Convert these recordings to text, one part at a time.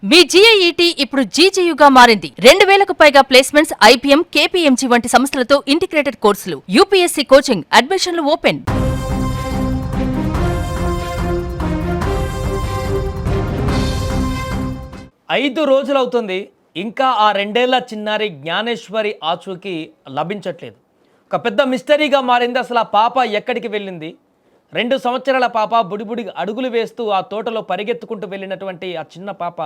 మీ జీఐఈటీ ఇప్పుడు జీజేయుగా మారింది. 2000కు పైగా ప్లేస్మెంట్స్, ఐపీఎం, కేపీఎంజీ వంటి సంస్థలతో ఇంటిగ్రేటెడ్ కోర్సులు. యూపీఎస్సీ కోచింగ్, అడ్మిషన్లు ఓపెన్. ఐదు రోజులవుతుంది, ఇంకా ఆ 2 ఏళ్ల చిన్నారి జ్ఞానేశ్వరి ఆచూకీ లభించట్లేదు. ఒక పెద్ద మిస్టరీగా మారింది. అసలు ఆ పాప ఎక్కడికి వెళ్ళింది? 2 సంవత్సరాల పాప బుడిబుడి అడుగులు వేస్తూ ఆ తోటలో పరిగెత్తుకుంటూ వెళ్ళినటువంటి ఆ చిన్న పాప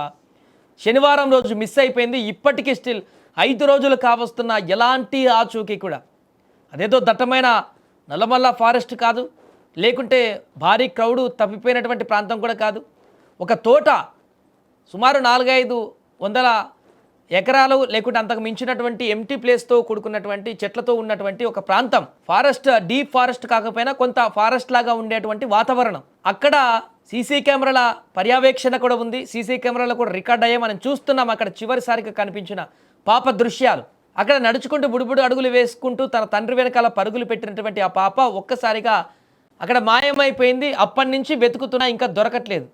శనివారం రోజు మిస్ అయిపోయింది. ఇప్పటికీ స్టిల్ 5 రోజులు కావస్తున్న ఎలాంటి ఆచూకీ కూడా. అదేదో దట్టమైన నల్లమల్ల ఫారెస్ట్ కాదు, లేకుంటే భారీ క్రౌడు తప్పిపోయినటువంటి ప్రాంతం కూడా కాదు. ఒక తోట, సుమారు 400-500 ఎకరాలు లేకుంటే అంతకు మించినటువంటి ఎంటీ ప్లేస్తో కూడుకున్నటువంటి చెట్లతో ఉన్నటువంటి ఒక ప్రాంతం. ఫారెస్ట్, డీప్ ఫారెస్ట్ కాకపోయినా కొంత ఫారెస్ట్ లాగా ఉండేటువంటి వాతావరణం. అక్కడ సీసీ కెమెరాల పర్యవేక్షణ కూడా ఉంది. సీసీ కెమెరాలో కూడా రికార్డ్ అయ్యే మనం చూస్తున్నాం. అక్కడ చివరిసారిగా కనిపించిన పాప దృశ్యాలు. అక్కడ నడుచుకుంటూ బుడిబుడి అడుగులు వేసుకుంటూ తన తండ్రి వెనకాల పరుగులు పెట్టినటువంటి ఆ పాప ఒక్కసారిగా అక్కడ మాయమైపోయింది. అప్పటి నుంచి వెతుకుతున్నా, ఇంకా దొరకట్లేదు.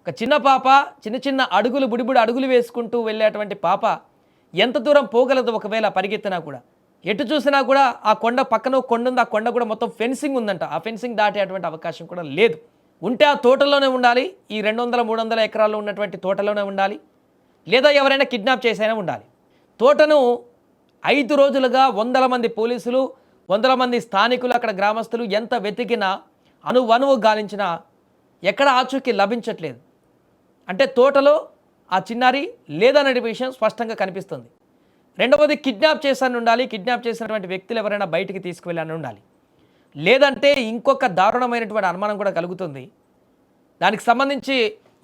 ఒక చిన్న పాప, చిన్న అడుగులు, బుడిబుడి అడుగులు వేసుకుంటూ వెళ్ళేటువంటి పాప ఎంత దూరం పోగలదు ఒకవేళ పరిగెత్తినా కూడా? ఎటు చూసినా కూడా ఆ కొండ పక్కన కొండ ఉంది. ఆ కొండ కూడా మొత్తం ఫెన్సింగ్ ఉందంట. ఆ ఫెన్సింగ్ దాటేటువంటి అవకాశం కూడా లేదు. ఉంటే ఆ తోటలోనే ఉండాలి. ఈ 200-300 ఎకరాల్లో ఉన్నటువంటి తోటలోనే ఉండాలి, లేదా ఎవరైనా కిడ్నాప్ చేసైనా ఉండాలి. తోటను 5 రోజులుగా 100 మంది పోలీసులు, 100 మంది స్థానికులు, అక్కడ గ్రామస్తులు ఎంత వెతికినా, అణువణువు గాలించినా ఎక్కడ ఆచూకీ లభించట్లేదు. అంటే తోటలో ఆ చిన్నారి లేదనే విషయం స్పష్టంగా కనిపిస్తుంది. రెండవది, కిడ్నాప్ చేశాను ఉండాలి. కిడ్నాప్ చేసినటువంటి వ్యక్తులు ఎవరైనా బయటికి తీసుకువెళ్ళని ఉండాలి. లేదంటే ఇంకొక దారుణమైనటువంటి అనుమానం కూడా కలుగుతుంది. దానికి సంబంధించి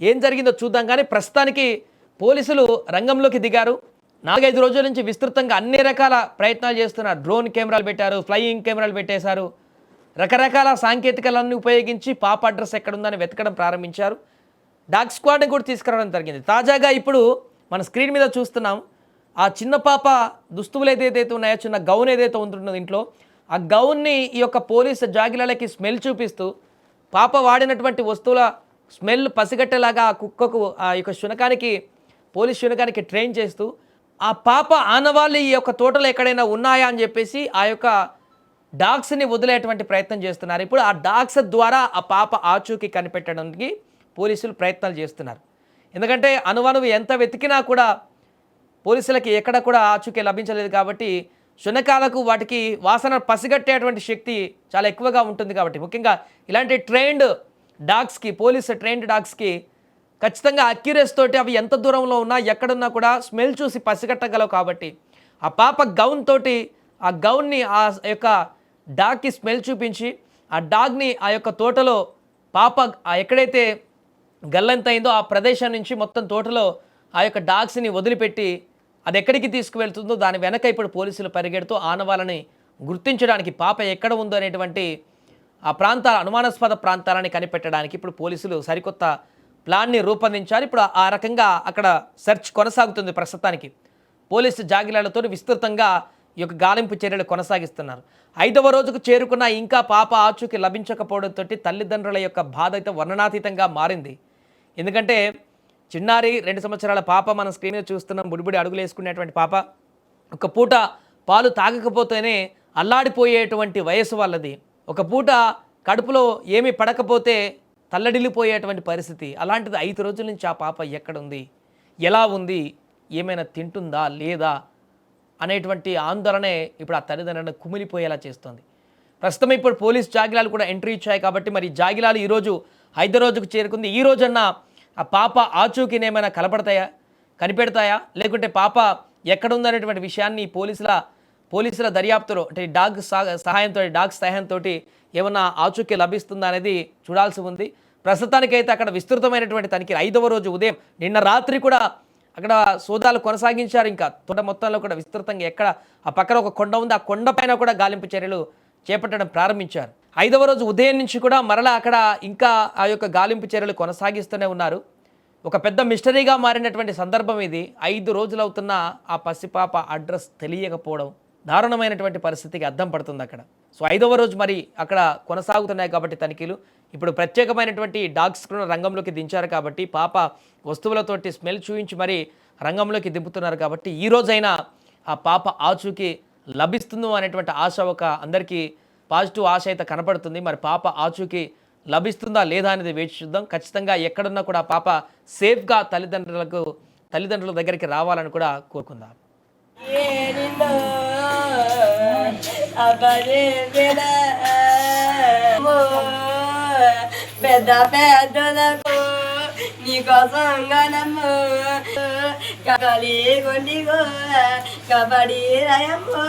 ఏం జరిగిందో చూద్దాం. కానీ ప్రస్తుతానికి పోలీసులు రంగంలోకి దిగారు. 4-5 రోజుల నుంచి విస్తృతంగా అన్ని రకాల ప్రయత్నాలు చేస్తున్నారు. డ్రోన్ కెమెరాలు పెట్టారు, ఫ్లయింగ్ కెమెరాలు పెట్టేశారు. రకరకాల సాంకేతికలన్నీ ఉపయోగించి పాప అడ్రస్ ఎక్కడుందని వెతకడం ప్రారంభించారు. డాగ్ స్క్వాడ్ని కూడా తీసుకురావడం జరిగింది. తాజాగా ఇప్పుడు మన స్క్రీన్ మీద చూస్తున్నాం. ఆ చిన్న పాప దుస్తువులు ఏదైతే ఉన్నాయో, చిన్న గౌన్ ఏదైతే ఉంటుందో ఇంట్లో, ఆ గౌన్ని ఈ యొక్క పోలీసు జాగిలాలకి స్మెల్ చూపిస్తూ, పాప వాడినటువంటి వస్తువుల స్మెల్ పసిగట్టేలాగా ఆ కుక్కకు, ఆ యొక్క శునకానికి, పోలీస్ శునకానికి ట్రైన్ చేస్తూ, ఆ పాప ఆనవాళ్ళు ఈ యొక్క తోటలో ఎక్కడైనా ఉన్నాయా అని చెప్పేసి ఆ యొక్క డాగ్స్ని వదిలేటువంటి ప్రయత్నం చేస్తున్నారు. ఇప్పుడు ఆ డాగ్స్ ద్వారా ఆ పాప ఆచూకీ కనిపెట్టడానికి పోలీసులు ప్రయత్నాలు చేస్తున్నారు. ఎందుకంటే అణువణువు ఎంత వెతికినా కూడా పోలీసులకి ఎక్కడ కూడా ఆచూకీ లభించలేదు. కాబట్టి శునకాలకు వాటికి వాసన పసిగట్టేటువంటి శక్తి చాలా ఎక్కువగా ఉంటుంది. కాబట్టి ముఖ్యంగా ఇలాంటి ట్రైన్డ్ డాగ్స్కి, పోలీసు ట్రైన్డ్ డాగ్స్కి ఖచ్చితంగా అక్యురేస్ తోటి అవి ఎంత దూరంలో ఉన్నా, ఎక్కడున్నా కూడా స్మెల్ చూసి పసిగట్టగలవు. కాబట్టి ఆ పాప గౌన్ తోటి ఆ గౌన్ని ఆ యొక్క డాగ్కి స్మెల్ చూపించి, ఆ డాగ్ని ఆ యొక్క తోటలో పాప ఎక్కడైతే గల్లంత అయిందో ఆ ప్రదేశం నుంచి మొత్తం తోటలో ఆ యొక్క డాగ్స్ని వదిలిపెట్టి అది ఎక్కడికి తీసుకువెళ్తుందో దాని వెనక ఇప్పుడు పోలీసులు పరిగెడుతూ ఆనవాళ్ళని గుర్తించడానికి, పాప ఎక్కడ ఉందో అనేటువంటి ఆ ప్రాంతాల, అనుమానాస్పద ప్రాంతాలని కనిపెట్టడానికి ఇప్పుడు పోలీసులు సరికొత్త ప్లాన్ని రూపొందించారు. ఇప్పుడు ఆ రకంగా అక్కడ సెర్చ్ కొనసాగుతుంది. ప్రస్తుతానికి పోలీసు జాగిలాలతో విస్తృతంగా ఈ యొక్క గాలింపు చర్యలు కొనసాగిస్తున్నారు. 5వ రోజుకు చేరుకున్న ఇంకా పాప ఆచూకీ లభించకపోవడంతో తల్లిదండ్రుల యొక్క బాధ అయితే వర్ణనాతీతంగా మారింది. ఎందుకంటే చిన్నారి 2 సంవత్సరాల పాప, మనం స్క్రీన్ మీద చూస్తున్నాం, బుడిబుడి అడుగులు వేసుకునేటువంటి పాప. ఒక పూట పాలు తాగకపోతేనే అల్లాడిపోయేటువంటి వయసు వాళ్ళది. ఒక పూట కడుపులో ఏమీ పడకపోతే తల్లడిల్లిపోయేటువంటి పరిస్థితి. అలాంటిది 5 రోజుల నుంచి ఆ పాప ఎక్కడుంది, ఎలా ఉంది, ఏమైనా తింటుందా లేదా అనేటువంటి ఆందోళనే ఇప్పుడు ఆ తల్లిదండ్రులను కుమిలిపోయేలా చేస్తుంది. ప్రస్తుతం ఇప్పుడు పోలీస్ జాగిలాలు కూడా ఎంట్రీ ఇచ్చాయి. కాబట్టి మరి జాగిలాలు ఈరోజు 5వ రోజుకు చేరుకుంది. ఈ రోజన్నా ఆ పాప ఆచూకీని ఏమైనా కనిపెడతాయా, లేకుంటే పాప ఎక్కడుందనేటువంటి విషయాన్ని పోలీసుల దర్యాప్తులో, అంటే డాగ్స్ సహాయంతో ఏమన్నా ఆచూకీ లభిస్తుందా అనేది చూడాల్సి ఉంది. ప్రస్తుతానికైతే అక్కడ విస్తృతమైనటువంటి తనిఖీ 5వ రోజు ఉదయం, నిన్న రాత్రి కూడా అక్కడ సోదాలు కొనసాగించారు. ఇంకా తోట మొత్తంలో కూడా విస్తృతంగా ఎక్కడ ఆ పక్కన ఒక కొండ ఉంది, ఆ కొండపైన కూడా గాలింపు చర్యలు చేపట్టడం ప్రారంభించారు. 5వ రోజు ఉదయం నుంచి కూడా మరలా అక్కడ ఇంకా ఆ యొక్క గాలింపు చర్యలు కొనసాగిస్తూనే ఉన్నారు. ఒక పెద్ద మిస్టరీగా మారినటువంటి సందర్భం ఇది. 5 రోజులు అవుతున్న ఆ పసిపాప అడ్రస్ తెలియకపోవడం, దారుణమైనటువంటి పరిస్థితికి అద్దం పడుతుంది అక్కడ. సో 5వ రోజు మరి అక్కడ కొనసాగుతున్నాయి కాబట్టి తనిఖీలు. ఇప్పుడు ప్రత్యేకమైనటువంటి డాగ్ స్క్వాడ్ రంగంలోకి దించారు కాబట్టి పాప వస్తువులతోటి స్మెల్ చూయించి మరి రంగంలోకి దింపుతున్నారు కాబట్టి ఈ రోజైనా ఆ పాప ఆచూకీ లభిస్తుందో అనేటువంటి ఆశ ఒక అందరికీ పాజిటివ్ ఆశ అయితే కనపడుతుంది. మరి పాప ఆచూకీ లభిస్తుందా లేదా అనేది వేచి చూద్దాం. ఖచ్చితంగా ఎక్కడున్నా కూడా పాప సేఫ్గా తల్లిదండ్రుల దగ్గరికి రావాలని కూడా కోరుకుందాం. పెద్ద పెద్దలకు నీకోసం గనము కబడి గుండిగో కబడి రయము